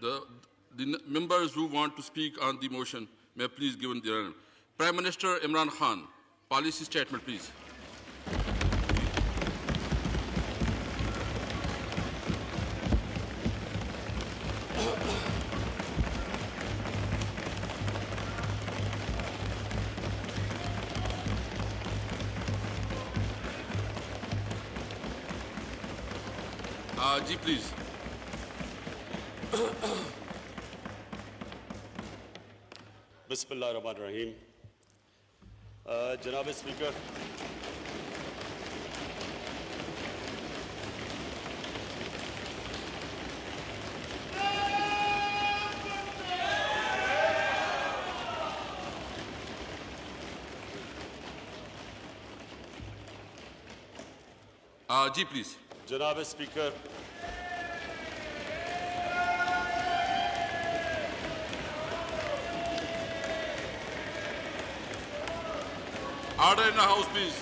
The members who want to speak on the motion may please give their name. Prime Minister Imran Khan, policy statement, please. Ji, please. बिस्मिल्लाहिर्रहमानिर्रहीम। जनाब speaker, Ji, please. जनाब speaker, Order in the house, please.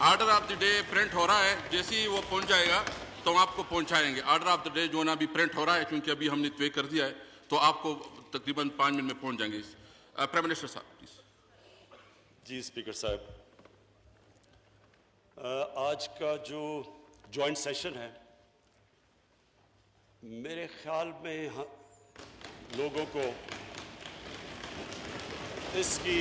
Order of the day print हो रहा है, जैसे ही वो पहुंच जाएगा तो आपको पहुंचाएंगे। ऑर्डर ऑफ द डे जो ना अभी प्रिंट हो रहा है, क्योंकि अभी हमने तय कर दिया है, तो आपको तकरीबन 5 मिनट में पहुंच जाएंगे। प्राइम मिनिस्टर साहब प्लीज। जी स्पीकर साहब, आज का जो जॉइंट सेशन है, मेरे ख्याल में लोगों को इसकी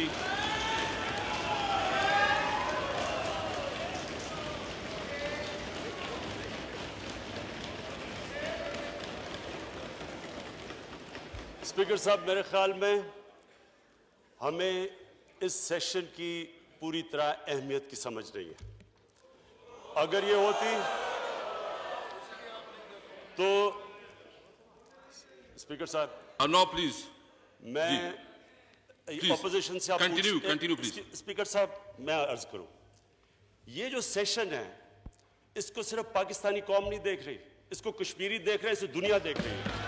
स्पीकर साहब, मेरे ख्याल में हमें इस सेशन की पूरी तरह अहमियत की समझ नहीं है। अगर ये होती तो स्पीकर साहब, नो प्लीज, मैं ऑपोजिशन से कंटिन्यू प्लीज। स्पीकर साहब, मैं अर्ज करूं, ये जो सेशन है, इसको सिर्फ पाकिस्तानी कौम नहीं देख रही, इसको कश्मीरी देख रहे हैं, इसे दुनिया देख रही है।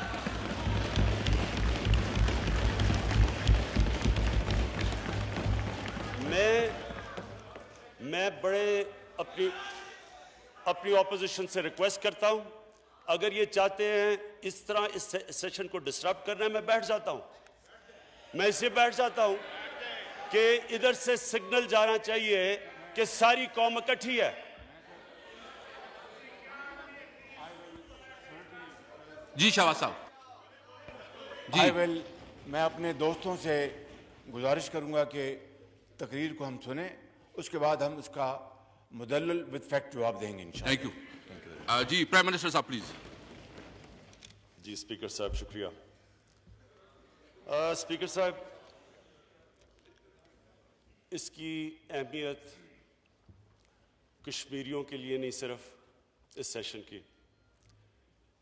मैं बड़े अपनी ऑपोजिशन से रिक्वेस्ट करता हूं, अगर ये चाहते हैं इस तरह इस सेशन को डिस्टर्ब करना है, मैं बैठ जाता हूं। मैं इससे बैठ जाता हूं कि इधर से सिग्नल जाना चाहिए कि सारी कौम इकट्ठी है। जी शाहबाज साहब जी। मैं अपने दोस्तों से गुजारिश करूंगा कि तकरीर को हम सुने, उसके बाद हम उसका मुदल्लल विद फैक्ट जवाब देंगे इंशाअल्लाह। Thank you. जी प्राइम मिनिस्टर साहब प्लीज। जी स्पीकर साहब, शुक्रिया। स्पीकर साहब, इसकी अहमियत कश्मीरियों के लिए नहीं सिर्फ इस सेशन की,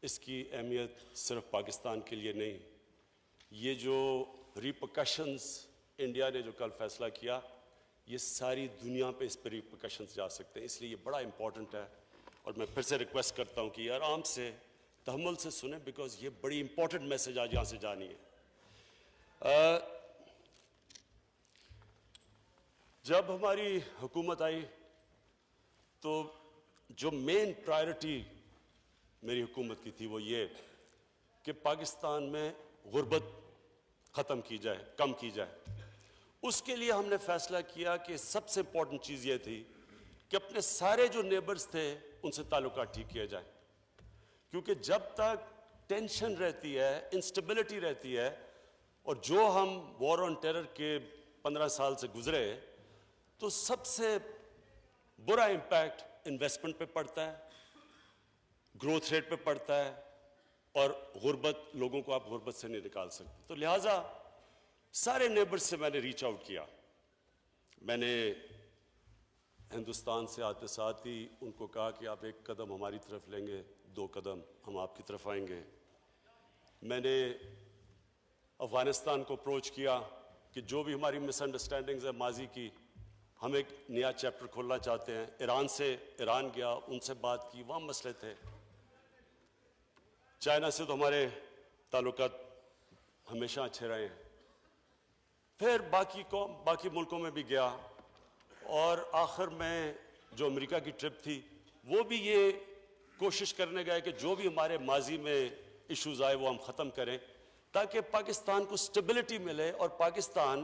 इसकी अहमियत सिर्फ पाकिस्तान के लिए नहीं, ये जो रिपरकशंस इंडिया ने जो कल फैसला किया, ये सारी दुनिया पे इस पर रिपरकशंस जा सकते हैं, इसलिए ये बड़ा इंपॉर्टेंट है। और मैं फिर से रिक्वेस्ट करता हूँ कि आराम से तहम्मुल से सुने, बिकॉज ये बड़ी इंपॉर्टेंट मैसेज आज यहाँ से जानी है। जब हमारी हुकूमत आई तो जो मेन प्रायोरिटी मेरी हुकूमत की थी वो ये कि पाकिस्तान में गुर्बत ख़त्म की जाए, कम की जाए। उसके लिए हमने फैसला किया कि सबसे इंपॉर्टेंट चीज़ ये थी कि अपने सारे जो नेबर्स थे उनसे ताल्लुकात ठीक किया जाए, क्योंकि जब तक टेंशन रहती है, इंस्टेबिलिटी रहती है, और जो हम वॉर ऑन टेरर के 15 साल से गुजरे, तो सबसे बुरा इम्पैक्ट इन्वेस्टमेंट पे पड़ता है, ग्रोथ रेट पे पड़ता है, और गुर्बत, लोगों को आप गुर्बत से नहीं निकाल सकते। तो लिहाजा सारे नेबर्स से मैंने रीच आउट किया। मैंने हिंदुस्तान से आते साथ ही उनको कहा कि आप एक कदम हमारी तरफ लेंगे, 2 कदम हम आपकी तरफ आएंगे। मैंने अफ़गानिस्तान को अप्रोच किया कि जो भी हमारी मिसअंडरस्टैंडिंग्स है माजी की, हम एक नया चैप्टर खोलना चाहते हैं। ईरान से ईरान गया, उनसे बात की, वहाँ मसले थे। चाइना से तो हमारे ताल्लुकात हमेशा अच्छे रहे हैं। फिर बाकी मुल्कों में भी गया, और आखिर में जो अमेरिका की ट्रिप थी वो भी ये कोशिश करने गए कि जो भी हमारे माजी में इश्यूज आए वो हम ख़त्म करें, ताकि पाकिस्तान को स्टेबिलिटी मिले और पाकिस्तान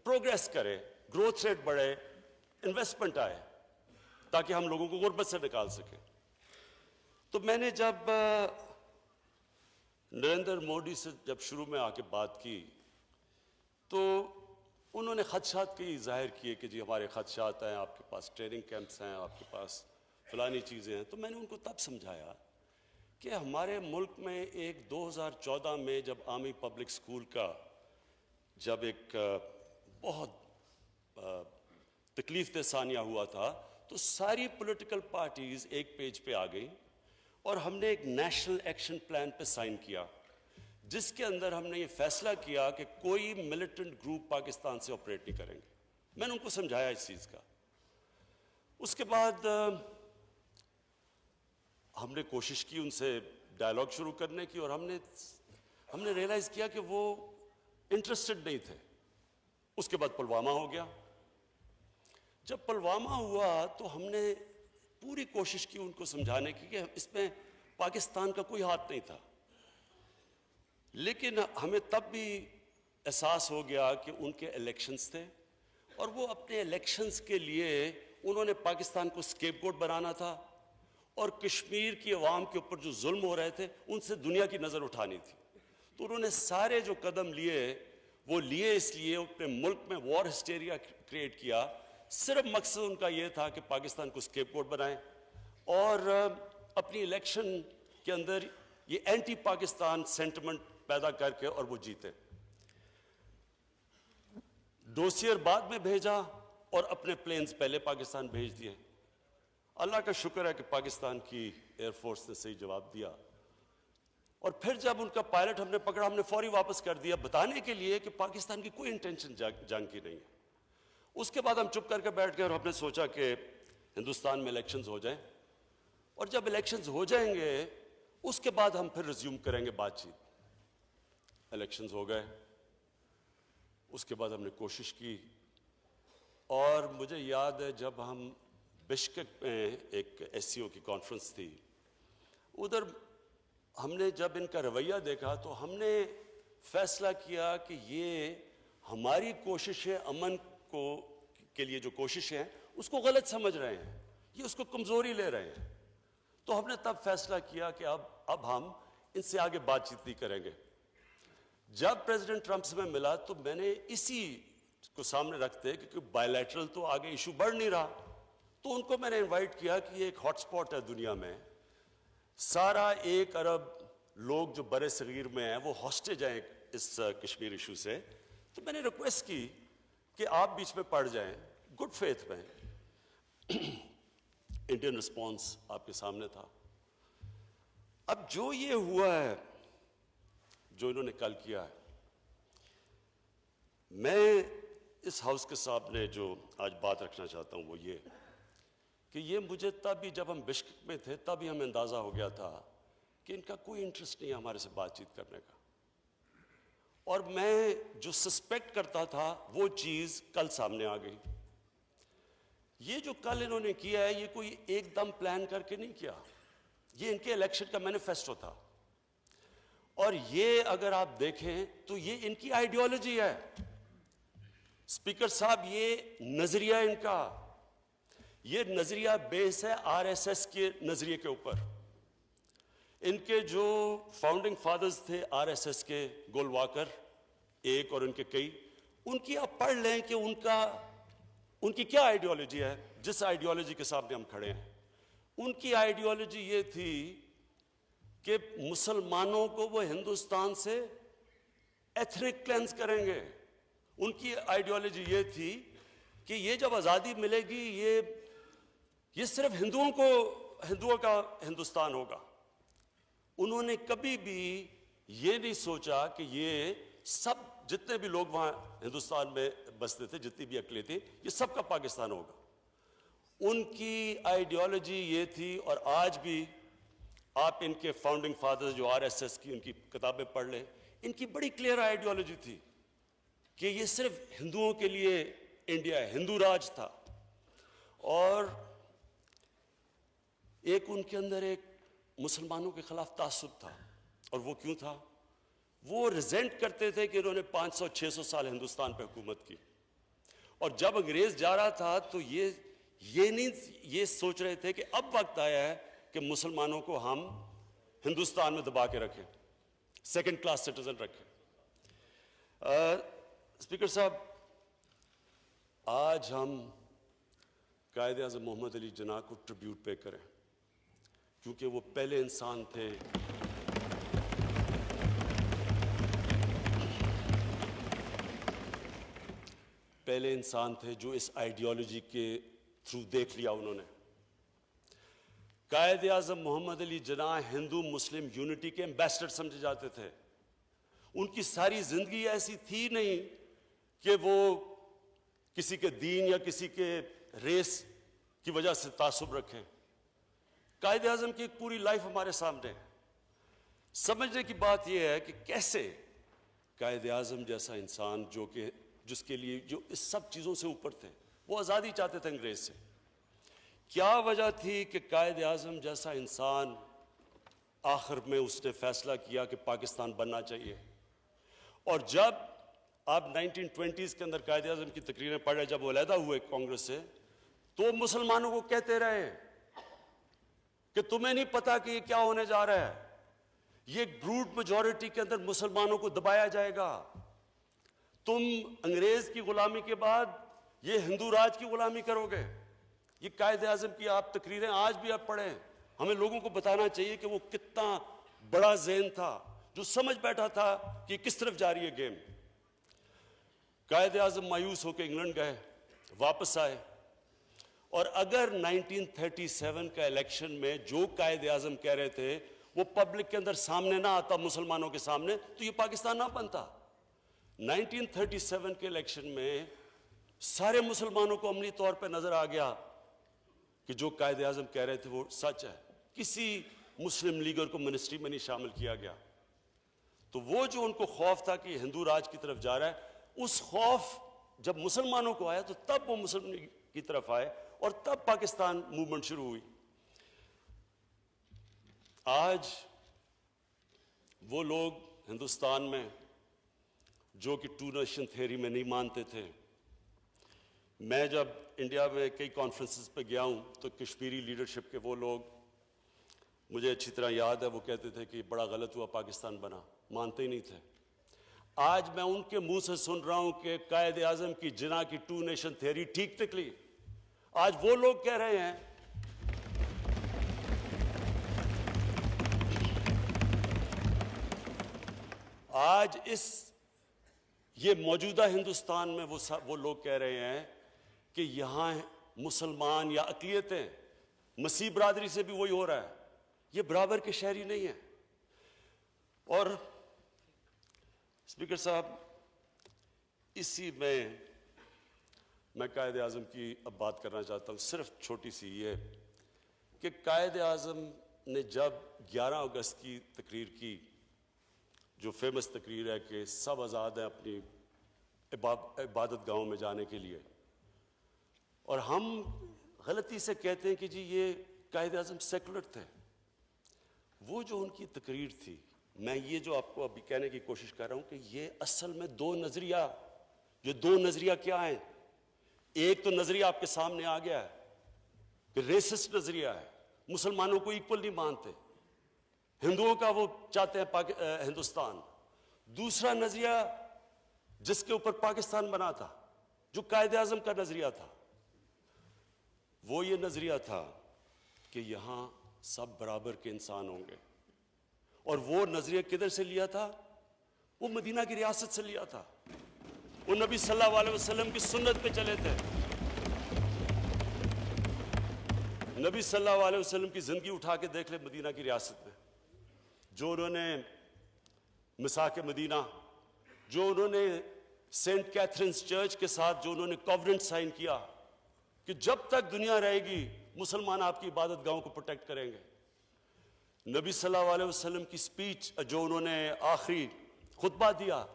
प्रोग्रेस करे, ग्रोथ रेट बढ़े, इन्वेस्टमेंट आए, ताकि हम लोगों को गुर्बत से निकाल सकें। तो मैंने जब नरेंद्र मोदी से जब शुरू में आके बात की तो उन्होंने खदशात के जाहिर किए कि जी हमारे खदशात हैं, आपके पास ट्रेनिंग कैंप्स हैं, आपके पास फलानी चीज़ें हैं। तो मैंने उनको तब समझाया कि हमारे मुल्क में एक 2014 में जब आर्मी पब्लिक स्कूल का जब एक बहुत तकलीफ दह सानिया हुआ था, तो सारी पॉलिटिकल पार्टीज एक पेज पे आ गई और हमने एक नेशनल एक्शन प्लान पे साइन किया, जिसके अंदर हमने ये फैसला किया कि कोई मिलिटेंट ग्रुप पाकिस्तान से ऑपरेट नहीं करेंगे। मैंने उनको समझाया इस चीज़ का। उसके बाद हमने कोशिश की उनसे डायलॉग शुरू करने की, और हमने रियलाइज़ किया कि वो इंटरेस्टेड नहीं थे। उसके बाद पुलवामा हो गया। जब पुलवामा हुआ तो हमने पूरी कोशिश की उनको समझाने की कि इसमें पाकिस्तान का कोई हाथ नहीं था, लेकिन हमें तब भी एहसास हो गया कि उनके इलेक्शंस थे और वो अपने इलेक्शंस के लिए उन्होंने पाकिस्तान को स्केपगोट बनाना था और कश्मीर की अवाम के ऊपर जो जुल्म हो रहे थे उनसे दुनिया की नज़र उठानी थी। तो उन्होंने सारे जो कदम लिए वो लिए इसलिए अपने मुल्क में वॉर हिस्टेरिया क्रिएट किया। सिर्फ मकसद उनका ये था कि पाकिस्तान को स्केपगोट बनाएं और अपनी इलेक्शन के अंदर ये एंटी पाकिस्तान सेंटिमेंट पैदा करके और वो जीते। डोसियर बाद में भेजा और अपने प्लेन्स पहले पाकिस्तान भेज दिए। अल्लाह का शुक्र है कि पाकिस्तान की एयरफोर्स ने सही जवाब दिया, और फिर जब उनका पायलट हमने पकड़ा हमने फौरी वापस कर दिया, बताने के लिए कि पाकिस्तान की कोई इंटेंशन जंग की नहीं है। उसके बाद हम चुप करके बैठ गए और हमने सोचा कि हिंदुस्तान में इलेक्शंस हो जाएं, और जब इलेक्शंस हो जाएंगे उसके बाद हम फिर रिज्यूम करेंगे बातचीत। इलेक्शंस हो गए, उसके बाद हमने कोशिश की, और मुझे याद है जब हम बिश्केक में एक एससीओ की कॉन्फ्रेंस थी, उधर हमने जब इनका रवैया देखा तो हमने फैसला किया कि ये हमारी कोशिशें अमन के लिए जो कोशिशें हैं उसको गलत समझ रहे हैं, ये उसको कमजोरी ले रहे हैं। तो हमने तब फैसला किया कि अब हम इनसे आगे बातचीत नहीं करेंगे। जब प्रेसिडेंट ट्रंप से मैं मिला तो मैंने इसी को सामने रखते, क्योंकि बायलैटरल तो आगे इशू बढ़ नहीं रहा, तो उनको मैंने इनवाइट किया कि ये एक हॉटस्पॉट है दुनिया में, सारा 1 अरब लोग जो बड़े सगीर में हैं वो हॉस्टेज हैं इस कश्मीर इशू से। तो मैंने रिक्वेस्ट की कि आप बीच में पड़ जाएं, गुड फेथ में। इंडियन रिस्पॉन्स आपके सामने था। अब जो ये हुआ है, जो इन्होंने कल किया है, मैं इस हाउस के सामने जो आज बात रखना चाहता हूं वो ये कि ये मुझे तब भी जब हम बिश्केक में थे तब ही हमें अंदाजा हो गया था कि इनका कोई इंटरेस्ट नहीं है हमारे से बातचीत करने का, और मैं जो सस्पेक्ट करता था वो चीज कल सामने आ गई। ये जो कल इन्होंने किया है ये कोई एकदम प्लान करके नहीं किया, ये इनके इलेक्शन का मैनिफेस्टो था, और ये अगर आप देखें तो ये इनकी आइडियोलॉजी है। स्पीकर साहब, ये नजरिया इनका, ये नजरिया बेस है आरएसएस के नजरिए के ऊपर। इनके जो फाउंडिंग फादर्स थे आरएसएस के, गोलवाकर एक और उनके कई, उनकी आप पढ़ लें कि उनकी क्या आइडियोलॉजी है, जिस आइडियोलॉजी के सामने हम खड़े हैं। उनकी आइडियोलॉजी ये थी कि मुसलमानों को वो हिंदुस्तान से एथनिक क्लेंस करेंगे। उनकी आइडियोलॉजी ये थी कि ये जब आज़ादी मिलेगी ये सिर्फ हिंदुओं का हिंदुस्तान होगा। उन्होंने कभी भी ये नहीं सोचा कि ये सब जितने भी लोग वहाँ हिंदुस्तान में बसते थे, जितनी भी अकलें थी, ये सबका पाकिस्तान होगा। उनकी आइडियोलॉजी ये थी, और आज भी आप इनके फाउंडिंग फादर्स जो आरएसएस की उनकी किताबें पढ़ लें, इनकी बड़ी क्लियर आइडियोलॉजी थी कि ये सिर्फ हिंदुओं के लिए इंडिया है, हिंदू राज था। और एक उनके अंदर एक मुसलमानों के खिलाफ तासुब था। और वो क्यों था? वो रिजेंट करते थे कि इन्होंने 500-600 साल हिंदुस्तान पे हुकूमत की, और जब अंग्रेज जा रहा था तो ये सोच रहे थे कि अब वक्त आया है कि मुसलमानों को हम हिंदुस्तान में दबा के रखें, सेकंड क्लास सिटीजन रखें। स्पीकर साहब, आज हम कायदे आज़म मोहम्मद अली जिन्ना को ट्रिब्यूट पे करें, क्योंकि वो पहले इंसान थे जो इस आइडियोलॉजी के थ्रू देख लिया उन्होंने। कायदे आज़म मोहम्मद अली जिन्ना हिंदू मुस्लिम यूनिटी के एम्बेसडर समझे जाते थे। उनकी सारी जिंदगी ऐसी थी नहीं कि वो किसी के दीन या किसी के रेस की वजह से तासुब रखें। कायदे आज़म की एक पूरी लाइफ हमारे सामने है। समझने की बात यह है कि कैसे कायदे आज़म जैसा इंसान जिसके लिए जो इस सब चीज़ों से ऊपर थे, वो आज़ादी चाहते थे अंग्रेज से, क्या वजह थी कि कायदे आज़म जैसा इंसान आखिर में उसने फैसला किया कि पाकिस्तान बनना चाहिए। और जब आप 1920s के अंदर कायदे आज़म की तकरीरें पढ़े, जब वो अलहदा हुए कांग्रेस से, तो मुसलमानों को कहते रहे कि तुम्हें नहीं पता कि ये क्या होने जा रहा है, ये ब्रूट मेजॉरिटी के अंदर मुसलमानों को दबाया जाएगा, तुम अंग्रेज की गुलामी के बाद ये हिंदू राज की गुलामी करोगे। ये कायदे आज़म की आप तकरीरें आज भी आप पढ़ें, हमें लोगों को बताना चाहिए कि वो कितना बड़ा ज़हन था जो समझ बैठा था कि किस तरफ जा रही है गेम। कायदे आज़म मायूस होकर इंग्लैंड गए, वापस आए, और अगर 1937 का इलेक्शन में जो कायदे आज़म कह रहे थे वो पब्लिक के अंदर सामने ना आता, मुसलमानों के सामने, तो ये पाकिस्तान ना बनता। 1937 के इलेक्शन में सारे मुसलमानों को अमली तौर पे नजर आ गया कि जो कायदे आज़म कह रहे थे वो सच है। किसी मुस्लिम लीडर को मिनिस्ट्री में नहीं शामिल किया गया। तो वो जो उनको खौफ था कि हिंदू राज की तरफ जा रहा है, उस खौफ जब मुसलमानों को आया तो तब वो मुस्लिम की तरफ आए और तब पाकिस्तान मूवमेंट शुरू हुई। आज वो लोग हिंदुस्तान में जो कि टू नेशन थ्योरी में नहीं मानते थे, मैं जब इंडिया में कई कॉन्फ्रेंसेस पे गया हूं तो कश्मीरी लीडरशिप के वो लोग, मुझे अच्छी तरह याद है, वो कहते थे कि बड़ा गलत हुआ पाकिस्तान बना, मानते ही नहीं थे। आज मैं उनके मुंह से सुन रहा हूं कि कायदे आज़म की जिन्ना की टू नेशन थ्योरी ठीक निकली। आज वो लोग कह रहे हैं आज ये मौजूदा हिंदुस्तान में वो लोग कह रहे हैं कि यहां मुसलमान या अक़लियतें, मसीह बरादरी से भी वही हो रहा है, ये बराबर के शहरी नहीं है। और स्पीकर साहब, इसी में मैं कायदे आज़म की अब बात करना चाहता हूँ, सिर्फ छोटी सी ये कि कायदे आज़म ने जब 11 अगस्त की तकरीर की, जो फेमस तकरीर है कि सब आज़ाद हैं अपनी इबादत गाहों में जाने के लिए, और हम गलती से कहते हैं कि जी ये कायदे आज़म सेकुलर थे। वो जो उनकी तकरीर थी, मैं ये जो आपको अभी कहने की कोशिश कर रहा हूं कि ये असल में दो नजरिया क्या है। एक तो नजरिया आपके सामने आ गया है कि रेसिस्ट नजरिया है, मुसलमानों को इक्वल नहीं मानते, हिंदुओं का वो चाहते हैं हिंदुस्तान। दूसरा नजरिया जिसके ऊपर पाकिस्तान बना था, जो कायदे आज़म का नजरिया था, वो ये नजरिया था कि यहां सब बराबर के इंसान होंगे। और वो नजरिया किधर से लिया था? वो मदीना की रियासत से लिया था। वो नबी सल्लल्लाहु अलैहि वसल्लम की सुन्नत पे चले थे। नबी सल्लल्लाहु अलैहि वसल्लम की जिंदगी उठा के देख ले मदीना की रियासत में, जो उन्होंने मिसाक मदीना, जो उन्होंने सेंट कैथरीन्स चर्च के साथ जो उन्होंने कॉवेनेंट साइन किया कि जब तक दुनिया रहेगी मुसलमान आपकी इबादत गाहों को प्रोटेक्ट करेंगे। नबी सल्लल्लाहु अलैहि वसल्लम की स्पीच जो उन्होंने आखिरी खुतबा दिया,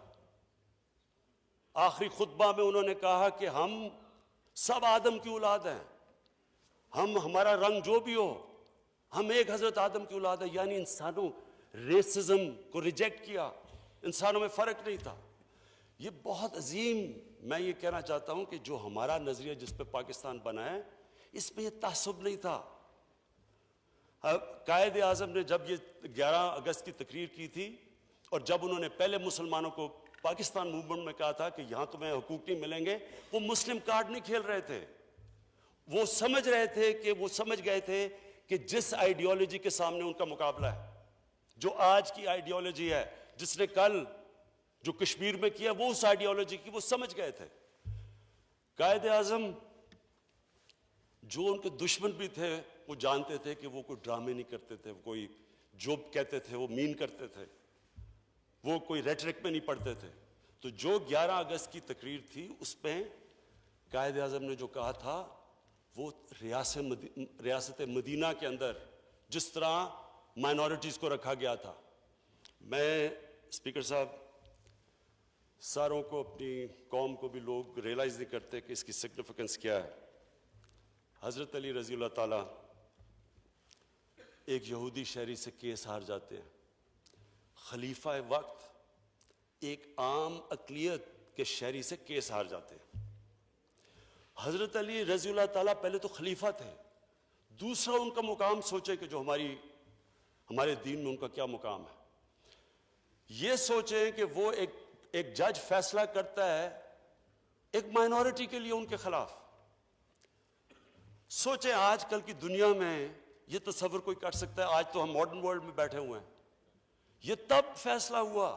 आखिरी खुतबा में उन्होंने कहा कि हम सब आदम की औलाद हैं, हमारा रंग जो भी हो, हम एक हजरत आदम की औलाद है, यानी इंसानों रेसिज्म को रिजेक्ट किया, इंसानों में फर्क नहीं था। ये बहुत अजीम, मैं ये कहना चाहता हूं कि जो हमारा नजरिया जिस पे पाकिस्तान बना है, इसमें ये तासुब नहीं था। कायद आजम ने जब ये 11 अगस्त की तकरीर की थी और जब उन्होंने पहले मुसलमानों को पाकिस्तान मूवमेंट में कहा था कि यहां तुम्हें हुकूक नहीं मिलेंगे, वो मुस्लिम कार्ड नहीं खेल रहे थे। वो समझ रहे थे कि वो समझ गए थे कि जिस आइडियोलॉजी के सामने उनका मुकाबला है, जो आज की आइडियोलॉजी है, जिसने कल जो कश्मीर में किया वो उस आइडियोलॉजी की वो समझ गए थे। कायद आजम जो उनके दुश्मन भी थे वो जानते थे कि वो कोई ड्रामे नहीं करते थे, कोई जो कहते थे वो मीन करते थे, वो कोई रेटरिक में नहीं पढ़ते थे। तो जो 11 अगस्त की तकरीर थी उसमें कायद आजम ने जो कहा था वो रियासत मदीना के अंदर जिस तरह माइनॉरिटीज को रखा गया था। मैं स्पीकर साहब, सारों को, अपनी कौम को भी लोग रियलाइज नहीं करते कि इसकी सिग्निफिकेंस क्या है। हजरत अली रजी अल्लाह ताला एक यहूदी शहरी से केस हार जाते हैं। खलीफा वक्त एक आम अकलियत के शहरी से केस हार जाते हैं। हजरत अली रजी अल्लाह ताला पहले तो खलीफा थे, दूसरा उनका मुकाम सोचे कि जो हमारे दीन में उनका क्या मुकाम है। ये सोचें कि वो एक जज फैसला करता है एक माइनॉरिटी के लिए उनके खिलाफ। सोचें आजकल की दुनिया में ये तस्वर कोई कर सकता है? आज तो हम मॉडर्न वर्ल्ड में बैठे हुए हैं, ये तब फैसला हुआ।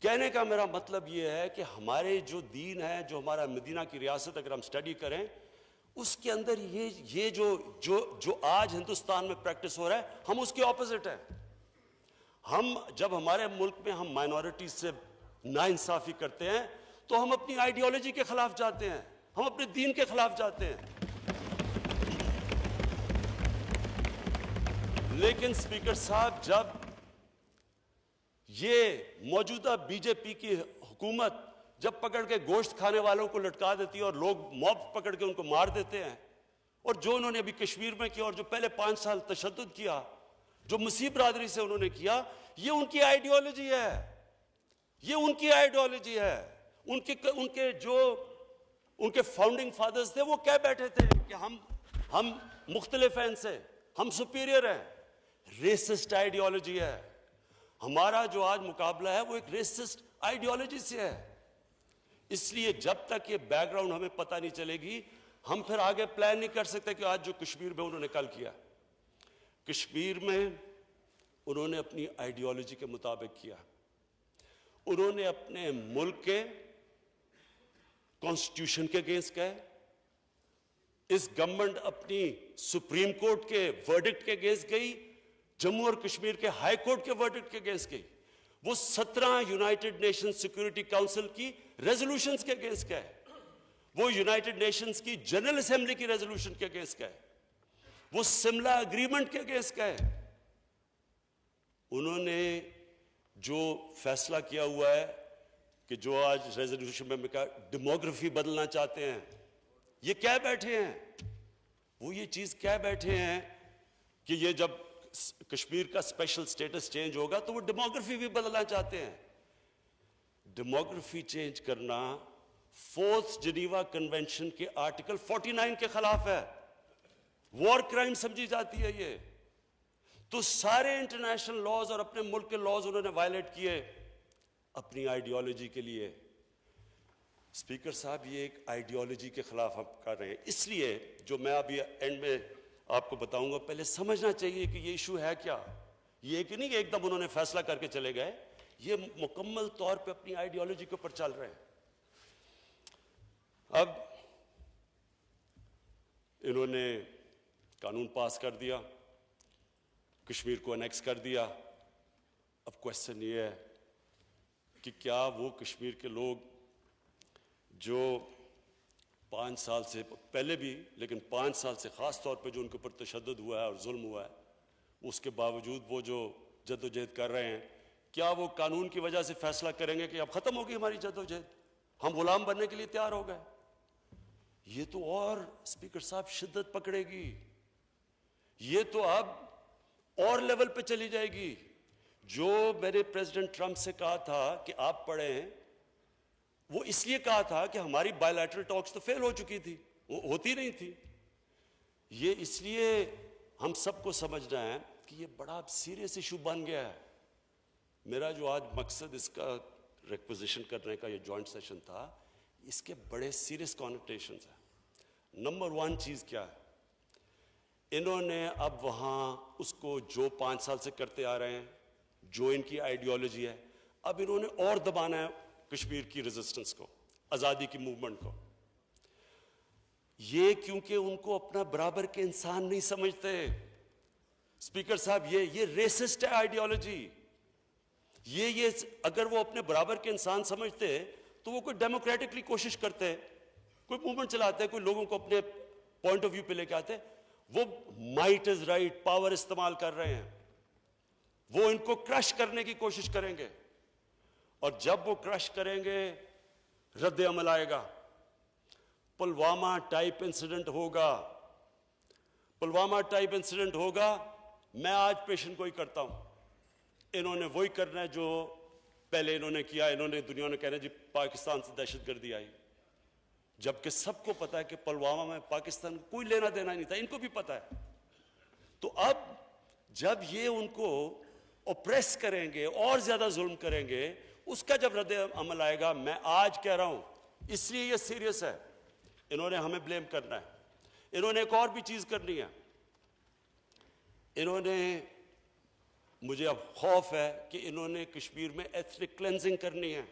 कहने का मेरा मतलब ये है कि हमारे जो दीन है, जो हमारा मदीना की रियासत अगर हम स्टडी करें, उसके अंदर ये जो आज हिंदुस्तान में प्रैक्टिस हो रहा है, हम उसके ऑपोजिट है। हम जब हमारे मुल्क में हम माइनॉरिटीज से नाइंसाफी करते हैं तो हम अपनी आइडियोलॉजी के खिलाफ जाते हैं, हम अपने दीन के खिलाफ जाते हैं। लेकिन स्पीकर साहब, जब ये मौजूदा बीजेपी की हुकूमत जब पकड़ के गोश्त खाने वालों को लटका देती है और लोग मॉब पकड़ के उनको मार देते हैं, और जो उन्होंने अभी कश्मीर में किया और जो पहले 5 साल तशद्दुद किया, जो मुसीब बरादरी से उन्होंने किया, ये उनकी आइडियोलॉजी है, ये उनकी आइडियोलॉजी है। उनके फाउंडिंग फादर्स थे, वो कह बैठे थे कि हम मुख्तलिफ हैं इनसे, हम सुपीरियर हैं। रेसिस्ट आइडियोलॉजी है। हमारा जो आज मुकाबला है वो एक रेसिस्ट आइडियोलॉजी से है। इसलिए जब तक ये बैकग्राउंड हमें पता नहीं चलेगी, हम फिर आगे प्लान नहीं कर सकते कि आज जो कश्मीर में उन्होंने कल किया, कश्मीर में उन्होंने अपनी आइडियोलॉजी के मुताबिक किया। उन्होंने अपने मुल्क के कॉन्स्टिट्यूशन के अगेंस्ट गए। इस गवर्नमेंट अपनी सुप्रीम कोर्ट के वर्डिक्ट के अगेंस्ट गई, जम्मू और कश्मीर के हाई कोर्ट के वर्डिक्ट के अगेंस्ट गई। वो 17 यूनाइटेड नेशन सिक्योरिटी काउंसिल की रेजोल्यूशंस के अगेंस्ट गए, वो यूनाइटेड नेशंस की जनरल असेंबली की रेजोल्यूशन के अगेंस्ट गए, वो शिमला अग्रीमेंट के अगेंस्ट गए। उन्होंने जो फैसला किया हुआ है कि जो आज रेजोल्यूशन में कहा डेमोग्राफी बदलना चाहते हैं, ये क्या बैठे हैं, वो ये चीज क्या बैठे हैं कि ये जब कश्मीर का स्पेशल स्टेटस चेंज होगा तो वो डेमोग्राफी भी बदलना चाहते हैं। डेमोग्राफी चेंज करना 4th जिनीवा कन्वेंशन के आर्टिकल 49 के खिलाफ है, वॉर क्राइम समझी जाती है ये। तो सारे इंटरनेशनल लॉज और अपने मुल्क के लॉज उन्होंने वायलेट किए अपनी आइडियोलॉजी के लिए। स्पीकर साहब, ये एक आइडियोलॉजी के खिलाफ हम कर रहे हैं। इसलिए जो मैं अभी एंड में आपको बताऊंगा, पहले समझना चाहिए कि ये इशू है क्या। ये कि नहीं कि एकदम उन्होंने फैसला करके चले गए, ये मुकम्मल तौर पे अपनी आइडियोलॉजी के ऊपर चल रहे हैं। अब इन्होंने कानून पास कर दिया, कश्मीर को अनेक्स कर दिया। अब क्वेश्चन ये है कि क्या वो कश्मीर के लोग जो 5 साल से पहले भी, लेकिन 5 साल से ख़ास तौर पे जो उनके ऊपर तशद्दुद हुआ है और जुल्म हुआ है, उसके बावजूद वो जो जद्दोजहद कर रहे हैं, क्या वो कानून की वजह से फैसला करेंगे कि अब ख़त्म होगी हमारी जद्दोजहद, हम गुलाम बनने के लिए तैयार हो गए? ये तो और स्पीकर साहब शिद्दत पकड़ेगी, ये तो अब और लेवल पे चली जाएगी। जो मैंने प्रेसिडेंट ट्रंप से कहा था कि आप पढ़ें, वो इसलिए कहा था कि हमारी बायलैटरल टॉक्स तो फेल हो चुकी थी, वो होती नहीं थी। ये इसलिए हम सबको समझना है कि ये बड़ा सीरियस इशू बन गया है। मेरा जो आज मकसद इसका रिक्वेजिशन करने का ये जॉइंट सेशन था, इसके बड़े सीरियस कॉनोटेशंस हैं। नंबर 1 चीज क्या है, इन्होंने अब वहां उसको जो 5 साल से करते आ रहे हैं, जो इनकी आइडियोलॉजी है, अब इन्होंने और दबाना है कश्मीर की रेजिस्टेंस को, आजादी की मूवमेंट को। ये क्योंकि उनको अपना बराबर के इंसान नहीं समझते। स्पीकर साहब, ये रेसिस्ट है आइडियोलॉजी। ये अगर वो अपने बराबर के इंसान समझते तो वो कोई डेमोक्रेटिकली कोशिश करते, कोई मूवमेंट चलाते, कोई लोगों को अपने पॉइंट ऑफ व्यू पे लेके आते। वो माइट इज राइट पावर इस्तेमाल कर रहे हैं, वो इनको क्रश करने की कोशिश करेंगे, और जब वो क्रश करेंगे रद्द अमल आएगा। पुलवामा टाइप इंसिडेंट होगा, पुलवामा टाइप इंसिडेंट होगा। मैं आज पेशन गोई करता हूं, इन्होंने वही करना है जो पहले इन्होंने किया। इन्होंने दुनिया ने कहना जी पाकिस्तान से दहशतगर्दी आई, जबकि सबको पता है कि पुलवामा में पाकिस्तान को कोई लेना देना नहीं था, इनको भी पता है। तो अब जब ये उनको ओप्रेस करेंगे और ज्यादा जुल्म करेंगे, उसका जब रद्द अमल आएगा, मैं आज कह रहा हूं, इसलिए ये सीरियस है। इन्होंने हमें ब्लेम करना है, इन्होंने एक और भी चीज करनी है। इन्होंने, मुझे अब खौफ है कि इन्होंने कश्मीर में एथनिक क्लेंजिंग करनी है।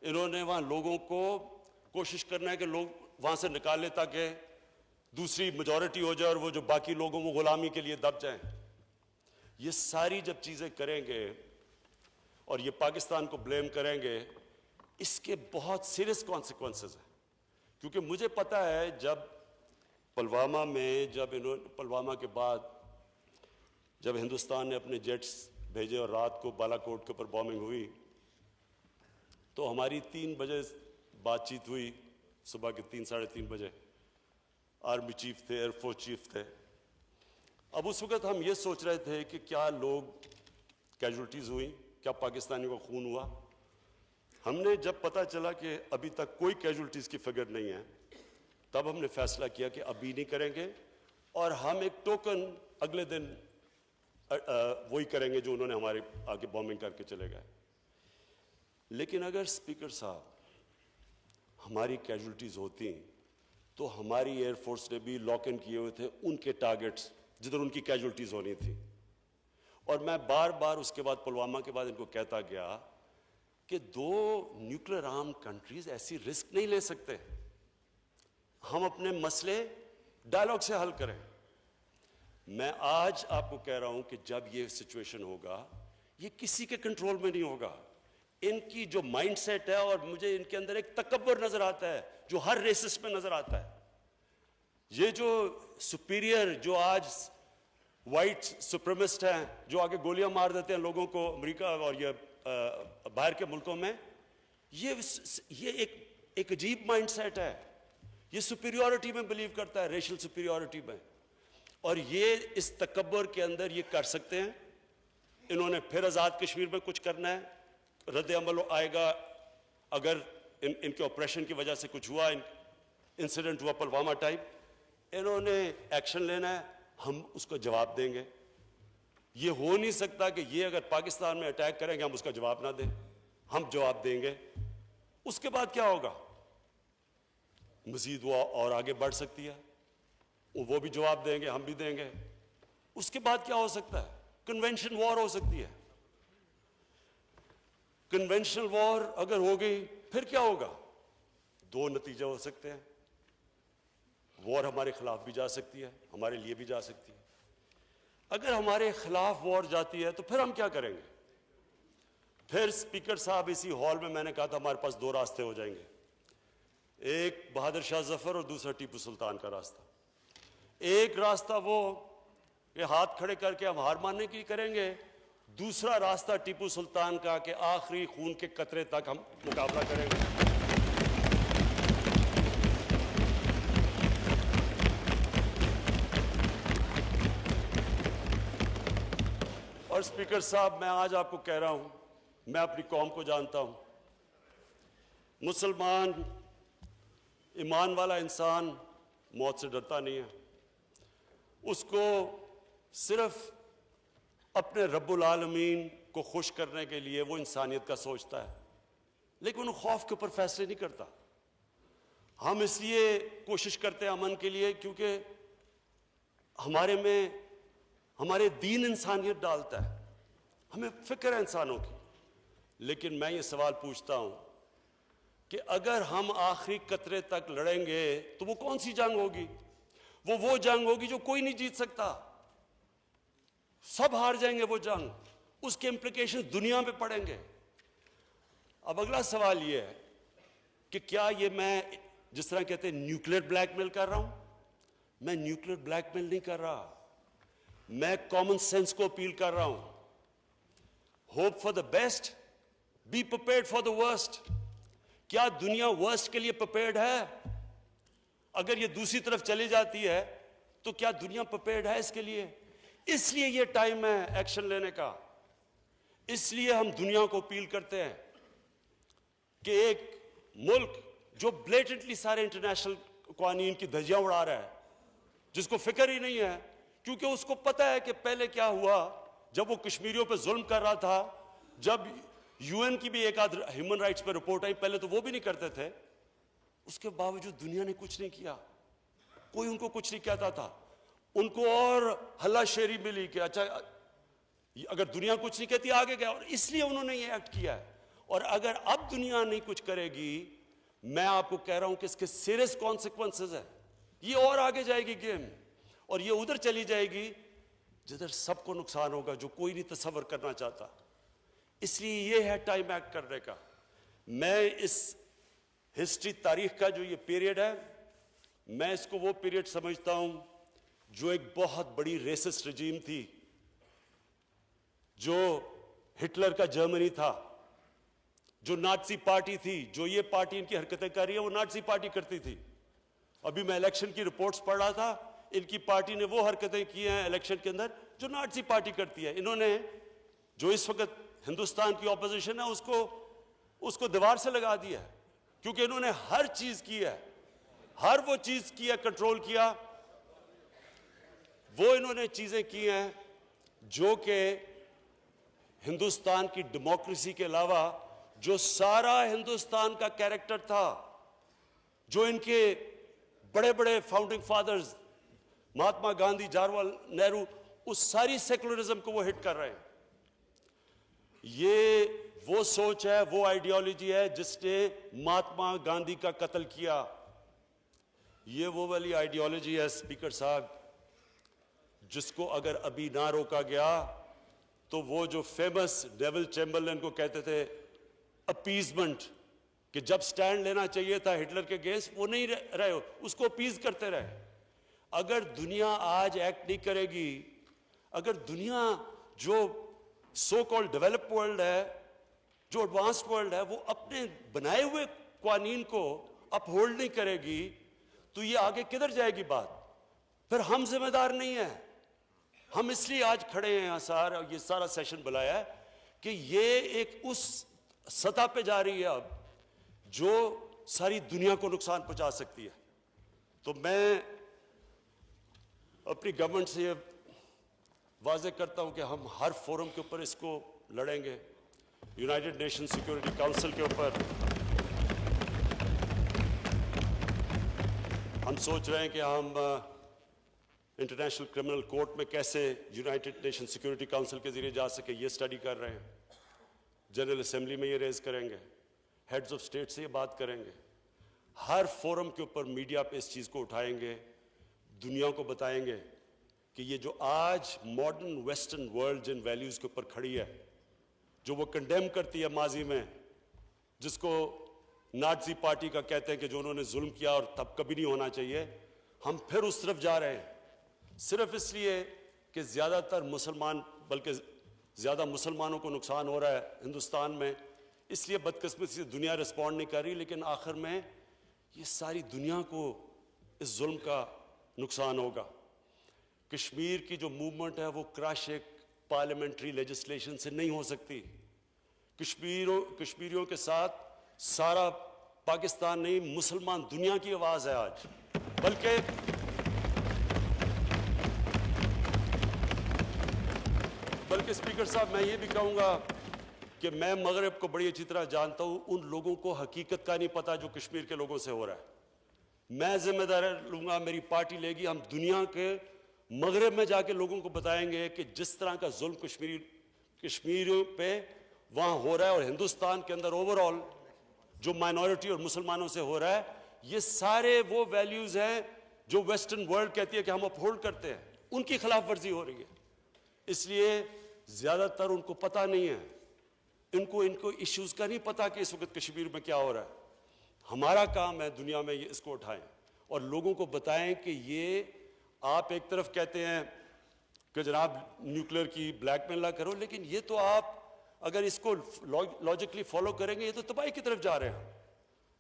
इन्होंने वहां लोगों को कोशिश करना है कि लोग वहां से निकाले ताकि दूसरी मेजॉरिटी हो जाए और वो जो बाकी लोगों को गुलामी के लिए दब जाएं। ये सारी जब चीजें करेंगे और ये पाकिस्तान को ब्लेम करेंगे, इसके बहुत सीरियस कॉन्सिक्वेंसेस हैं। क्योंकि मुझे पता है जब पुलवामा में, जब इन्होंने पुलवामा के बाद जब हिंदुस्तान ने अपने जेट्स भेजे और रात को बालाकोट के ऊपर बॉम्बिंग हुई, तो हमारी 3 बजे बातचीत हुई, सुबह के 3 साढ़े 3 बजे। आर्मी चीफ थे, एयरफोर्स चीफ थे। अब उस वक्त हम ये सोच रहे थे कि क्या लोग कैजुअल्टीज हुई, क्या पाकिस्तानियों का खून हुआ। हमने जब पता चला कि अभी तक कोई कैजुअल्टीज की फिगर नहीं है, तब हमने फैसला किया कि अभी नहीं करेंगे, और हम एक टोकन अगले दिन वही करेंगे जो उन्होंने हमारे आगे बॉम्बिंग करके चले गए। लेकिन अगर स्पीकर साहब हमारी कैजुअल्टीज होती तो हमारी एयरफोर्स ने भी लॉक इन किए हुए थे उनके टारगेट्स जिधर उनकी कैजुअल्टीज होनी थी। और मैं बार बार उसके बाद, पुलवामा के बाद, इनको कहता गया कि 2 न्यूक्लियर आर्म कंट्रीज ऐसी रिस्क नहीं ले सकते। हम अपने मसले डायलॉग से हल करें। मैं आज आपको कह रहा हूं कि जब ये सिचुएशन होगा, ये किसी के कंट्रोल में नहीं होगा। इनकी जो माइंडसेट है, और मुझे इनके अंदर एक तकब्बुर नजर आता है जो हर रेसिस्ट में नजर आता है। ये जो सुपीरियर, जो आज वाइट सुप्रीमिस्ट हैं, जो आगे गोलियां मार देते हैं लोगों को, अमेरिका और ये बाहर के मुल्कों में, ये एक अजीब माइंडसेट है। ये सुपीरियरिटी में बिलीव करता है, रेशियल सुपीरियरिटी में, और ये इस तकब्बुर के अंदर ये कर सकते हैं। इन्होंने फिर आजाद कश्मीर में कुछ करना है, रद्द अमल आएगा। अगर इनके ऑपरेशन की वजह से कुछ हुआ, इंसिडेंट हुआ पुलवामा टाइप, इन्होंने एक्शन लेना है, हम उसको जवाब देंगे। ये हो नहीं सकता कि ये अगर पाकिस्तान में अटैक करेंगे हम उसका जवाब ना दें, हम जवाब देंगे। उसके बाद क्या होगा, मजीद वो और आगे बढ़ सकती है, वो भी जवाब देंगे, हम भी देंगे। उसके बाद क्या हो सकता है, कन्वेंशन वॉर हो सकती है। कन्वेंशनल वॉर अगर हो गई फिर क्या होगा, 2 नतीजे हो सकते हैं। वॉर हमारे खिलाफ भी जा सकती है, हमारे लिए भी जा सकती है। अगर हमारे खिलाफ वॉर जाती है तो फिर हम क्या करेंगे। फिर स्पीकर साहब, इसी हॉल में मैंने कहा था हमारे पास 2 रास्ते हो जाएंगे, एक बहादुर शाह जफर और दूसरा टीपू सुल्तान का रास्ता। एक रास्ता वो कि हाथ खड़े करके हम हार मानने की करेंगे, दूसरा रास्ता टीपू सुल्तान का कि आखिरी खून के कतरे तक हम मुकाबला करेंगे। और स्पीकर साहब, मैं आज आपको कह रहा हूं, मैं अपनी कौम को जानता हूं। मुसलमान ईमान वाला इंसान मौत से डरता नहीं है। उसको सिर्फ अपने रब्बुल आलमीन को खुश करने के लिए वो इंसानियत का सोचता है, लेकिन वो खौफ के ऊपर फैसले नहीं करता। हम इसलिए कोशिश करते हैं अमन के लिए क्योंकि हमारे में हमारे दीन इंसानियत डालता है, हमें फिक्र है इंसानों की। लेकिन मैं ये सवाल पूछता हूं कि अगर हम आखिरी कतरे तक लड़ेंगे तो वो कौन सी जंग होगी? वो जंग होगी जो कोई नहीं जीत सकता, सब हार जाएंगे वो जंग, उसके इंप्लीकेशन दुनिया पे पड़ेंगे। अब अगला सवाल ये है कि क्या ये मैं जिस तरह कहते हैं न्यूक्लियर ब्लैकमेल कर रहा हूं? मैं न्यूक्लियर ब्लैकमेल नहीं कर रहा, मैं कॉमन सेंस को अपील कर रहा हूं। Hope for the best, be prepared for the worst. क्या दुनिया वर्स्ट के लिए प्रिपेयर्ड है? अगर ये दूसरी तरफ चली जाती है तो क्या दुनिया प्रिपेयर्ड है इसके लिए? इसलिए ये टाइम है एक्शन लेने का। इसलिए हम दुनिया को अपील करते हैं कि एक मुल्क जो ब्लेटेंटली सारे इंटरनेशनल कानून की धज्जियां उड़ा रहा है, जिसको फिक्र ही नहीं है, क्योंकि उसको पता है कि पहले क्या हुआ जब वो कश्मीरियों पे जुल्म कर रहा था, जब यूएन की भी एक आध ह्यूमन राइट्स पे रिपोर्ट आई, पहले तो वो भी नहीं करते थे, उसके बावजूद दुनिया ने कुछ नहीं किया, कोई उनको कुछ नहीं कहता था। उनको और हल्लाशेरी मिली कि अच्छा अगर दुनिया कुछ नहीं कहती आगे क्या, और इसलिए उन्होंने ये एक्ट किया है। और अगर अब दुनिया नहीं कुछ करेगी, मैं आपको कह रहा हूं कि इसके सीरियस कॉन्सिक्वेंसेस है। ये और आगे जाएगी गेम, और ये उधर चली जाएगी जिधर सबको नुकसान होगा, जो कोई नहीं तसव्वुर करना चाहता। इसलिए ये है टाइम एक्ट करने का। मैं इस हिस्ट्री तारीख का जो ये पीरियड है, मैं इसको वो पीरियड समझता हूं जो एक बहुत बड़ी रेसिस्ट रजीम थी, जो हिटलर का जर्मनी था, जो नाज़ी पार्टी थी, जो ये पार्टी इनकी हरकतें कर रही है वो नाज़ी पार्टी करती थी। अभी मैं इलेक्शन की रिपोर्ट्स पढ़ रहा था, इनकी पार्टी ने वो हरकतें की हैं इलेक्शन के अंदर जो नाज़ी पार्टी करती है। इन्होंने जो इस वक्त हिंदुस्तान की ऑपोजिशन है उसको दीवार से लगा दिया है, क्योंकि इन्होंने हर चीज की है, हर वो चीज की है, कंट्रोल किया, वो इन्होंने चीजें की हैं जो कि हिंदुस्तान की डेमोक्रेसी के अलावा जो सारा हिंदुस्तान का कैरेक्टर था, जो इनके बड़े बड़े फाउंडिंग फादर्स महात्मा गांधी, जवाहरलाल नेहरू, उस सारी सेकुलरिज्म को वो हिट कर रहे हैं। ये वो सोच है, वो आइडियोलॉजी है जिसने महात्मा गांधी का कत्ल किया। ये वो वाली आइडियोलॉजी है स्पीकर साहब, जिसको अगर अभी ना रोका गया तो वो जो फेमस नेविल चैम्बरलेन को कहते थे अपीजमेंट, कि जब स्टैंड लेना चाहिए था हिटलर के अगेंस्ट वो नहीं रहे हो, उसको अपीज करते रहे। अगर दुनिया आज एक्ट नहीं करेगी, अगर दुनिया जो सो कॉल्ड डेवलप वर्ल्ड है, जो एडवांस्ड वर्ल्ड है, वो अपने बनाए हुए कानून को अपहोल्ड नहीं करेगी, तो ये आगे किधर जाएगी बात? फिर हम जिम्मेदार नहीं है। हम इसलिए आज खड़े हैं यहाँ सार, और ये सारा सेशन बुलाया है कि ये एक उस सतह पे जा रही है अब जो सारी दुनिया को नुकसान पहुंचा सकती है। तो मैं अपनी गवर्नमेंट से वाज़ेह करता हूं कि हम हर फोरम के ऊपर इसको लड़ेंगे। यूनाइटेड नेशन सिक्योरिटी काउंसिल के ऊपर हम सोच रहे हैं कि हम इंटरनेशनल क्रिमिनल कोर्ट में कैसे यूनाइटेड नेशन सिक्योरिटी काउंसिल के जरिए जा सके, ये स्टडी कर रहे हैं। जनरल असेंबली में ये रेज करेंगे, हेड्स ऑफ स्टेट से ये बात करेंगे, हर फोरम के ऊपर मीडिया पे इस चीज़ को उठाएंगे, दुनिया को बताएंगे कि ये जो आज मॉडर्न वेस्टर्न वर्ल्ड जिन वैल्यूज़ के ऊपर खड़ी है, जो वो कंडेम करती है माजी में, जिसको नाज़ी पार्टी का कहते हैं कि जो उन्होंने जुल्म किया और तब कभी नहीं होना चाहिए, हम फिर उस तरफ जा रहे हैं सिर्फ इसलिए कि ज़्यादातर मुसलमान, बल्कि ज़्यादा मुसलमानों को नुकसान हो रहा है हिंदुस्तान में, इसलिए बदकिस्मती से दुनिया रिस्पॉन्ड नहीं कर रही। लेकिन आखिर में ये सारी दुनिया को इस जुल्म का नुकसान होगा। कश्मीर की जो मूवमेंट है वो क्रश एक पार्लियामेंट्री लेजिस्लेशन से नहीं हो सकती। कश्मीरियों के साथ सारा पाकिस्तान नहीं, मुसलमान दुनिया की आवाज है आज। बल्कि स्पीकर साहब, मैं ये भी कहूंगा कि मैं मगरब को बड़ी अच्छी तरह जानता हूं। उन लोगों को हकीकत का नहीं पता जो कश्मीर के लोगों से हो रहा है। मैं जिम्मेदारी लूंगा, मेरी पार्टी लेगी, हम दुनिया के मगरब में जाके लोगों को बताएंगे कि जिस तरह का जुल्म कश्मीर पे वहां हो रहा है और हिंदुस्तान के अंदर ओवरऑल जो माइनॉरिटी और मुसलमानों से हो रहा है, ये सारे वो वैल्यूज हैं जो वेस्टर्न वर्ल्ड कहती है कि हम अपहोल्ड करते हैं, उनकी खिलाफ वर्जी हो रही है। इसलिए ज्यादातर उनको पता नहीं है, इनको इश्यूज का नहीं पता कि इस वक्त कश्मीर में क्या हो रहा है। हमारा काम है दुनिया में इसको उठाएं और लोगों को बताएं कि ये आप एक तरफ कहते हैं कि जनाब न्यूक्लियर की ब्लैकमेल ना करो, लेकिन ये तो आप अगर इसको लॉजिकली फॉलो करेंगे ये तो तबाही की तरफ जा रहे हैं।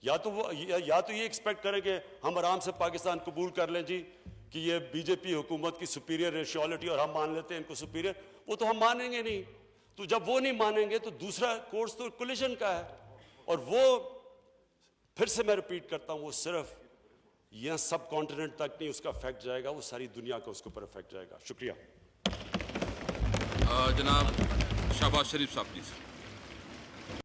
या तो ये एक्सपेक्ट करेंगे हम आराम से पाकिस्तान कबूल कर लें जी कि ये बीजेपी हुकूमत की सुपीरियर रेशियोलिटी और हम मान लेते हैं इनको सुपीरियर, वो तो हम मानेंगे नहीं। तो जब वो नहीं मानेंगे तो दूसरा कोर्स तो कोलिशन का है, और वो फिर से मैं रिपीट करता हूं, वो सिर्फ यह सब कॉन्टिनेंट तक नहीं उसका इफेक्ट जाएगा, वो सारी दुनिया का उसके ऊपर इफेक्ट जाएगा। शुक्रिया। जनाब शहबाज शरीफ साहब प्लीज।